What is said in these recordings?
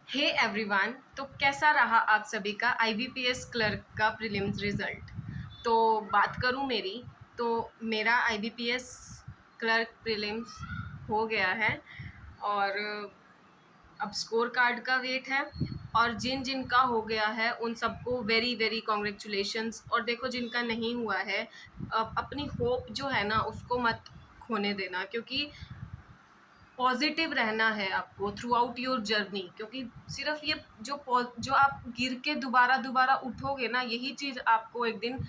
Hey everyone, तो कैसा रहा आप सभी का आईबीपीएस क्लर्क का प्रीलिम्स रिजल्ट। तो बात करूं मेरी, तो मेरा आईबीपीएस क्लर्क प्रीलिम्स हो गया है और अब स्कोर कार्ड का वेट है। और जिन जिनका हो गया है उन सबको वेरी वेरी कॉन्ग्रेचुलेशंस। और देखो, जिनका नहीं हुआ है, अपनी होप जो है ना उसको मत खोने देना, क्योंकि पॉजिटिव रहना है आपको थ्रू आउट योर जर्नी। क्योंकि सिर्फ ये जो आप गिर के दोबारा दोबारा उठोगे ना, यही चीज़ आपको एक दिन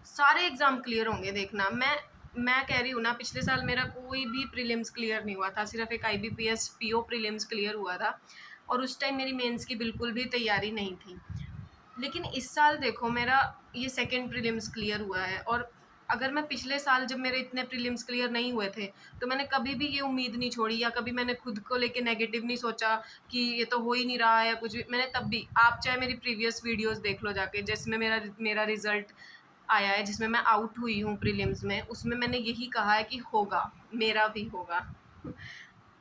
सारे एग्ज़ाम क्लियर होंगे। देखना, मैं कह रही हूँ ना, पिछले साल मेरा कोई भी प्रीलिम्स क्लियर नहीं हुआ था, सिर्फ एक आईबीपीएस पीओ प्रीलिम्स क्लियर हुआ था। और उस टाइम मेरी मेंस की बिल्कुल भी तैयारी नहीं थी। लेकिन इस साल देखो, मेरा ये सेकंड प्रीलिम्स क्लियर हुआ है। और अगर मैं पिछले साल जब मेरे इतने प्रीलिम्स क्लियर नहीं हुए थे, तो मैंने कभी भी ये उम्मीद नहीं छोड़ी, या कभी मैंने खुद को लेके नेगेटिव नहीं सोचा कि ये तो हो ही नहीं रहा है या कुछ भी। मैंने तब भी, आप चाहे मेरी प्रीवियस वीडियोस देख लो जाके, जिसमें मेरा मेरा रिजल्ट आया है, जिसमें मैं आउट हुई हूँ प्रीलिम्स में, उसमें मैंने यही कहा है कि होगा, मेरा भी होगा।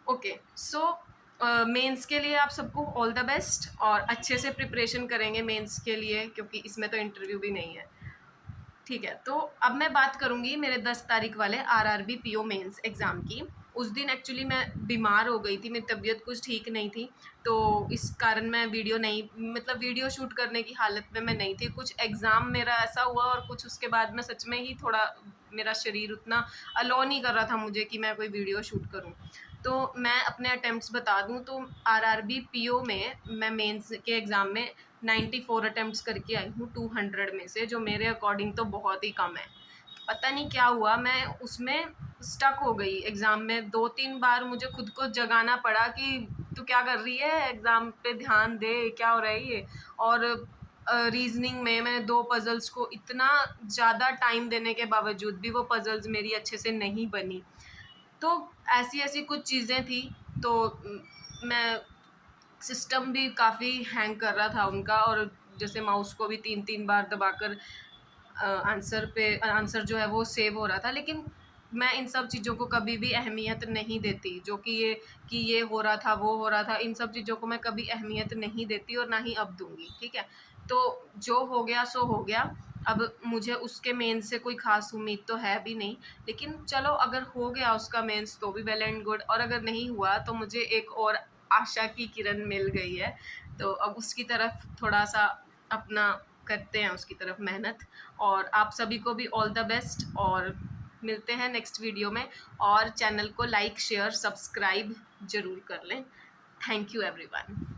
ओके, सो मेंस के लिए आप सबको ऑल द बेस्ट, और अच्छे से प्रिपरेशन करेंगे मेंस के लिए, क्योंकि इसमें तो इंटरव्यू भी नहीं है। ठीक है, तो अब मैं बात करूंगी मेरे 10 तारीख वाले आरआरबी पीओ मेंस एग्ज़ाम की। उस दिन एक्चुअली मैं बीमार हो गई थी, मेरी तबीयत कुछ ठीक नहीं थी, तो इस कारण मैं वीडियो नहीं, मतलब वीडियो शूट करने की हालत में मैं नहीं थी। कुछ एग्ज़ाम मेरा ऐसा हुआ, और कुछ उसके बाद मैं सच में ही थोड़ा, मेरा शरीर उतना अलाउ नहीं कर रहा था मुझे कि मैं कोई वीडियो शूट करूं। तो मैं अपने अटेम्प्ट्स बता दूं, तो आरआरबी पीओ में मैं मेंस के एग्ज़ाम में 94 अटेम्प्ट्स करके आई हूँ 200 में से, जो मेरे अकॉर्डिंग तो बहुत ही कम है। पता नहीं क्या हुआ, मैं उसमें स्टक हो गई एग्ज़ाम में। 2-3 बार मुझे खुद को जगाना पड़ा कि तू क्या कर रही है, एग्ज़ाम पे ध्यान दे, क्या हो रहा है ये। और रीजनिंग में मैंने 2 पजल्स को इतना ज़्यादा टाइम देने के बावजूद भी वो पजल्स मेरी अच्छे से नहीं बनी। तो ऐसी ऐसी कुछ चीज़ें थी। तो मैं, सिस्टम भी काफ़ी हैंग कर रहा था उनका, और जैसे माउस को भी 3-3 बार दबाकर आंसर जो है वो सेव हो रहा था। लेकिन मैं इन सब चीज़ों को कभी भी अहमियत नहीं देती, जो कि ये हो रहा था, वो हो रहा था, इन सब चीज़ों को मैं कभी अहमियत नहीं देती, और ना ही अब दूंगी। ठीक है, तो जो हो गया सो हो गया। अब मुझे उसके मेंस से कोई ख़ास उम्मीद तो है भी नहीं, लेकिन चलो, अगर हो गया उसका मेंस तो भी वेल एंड गुड, और अगर नहीं हुआ तो मुझे एक और आशा की किरण मिल गई है। तो अब उसकी तरफ थोड़ा सा अपना करते हैं, उसकी तरफ मेहनत। और आप सभी को भी ऑल द बेस्ट, और मिलते हैं नेक्स्ट वीडियो में। और चैनल को लाइक शेयर सब्सक्राइब ज़रूर कर लें। Thank you everyone.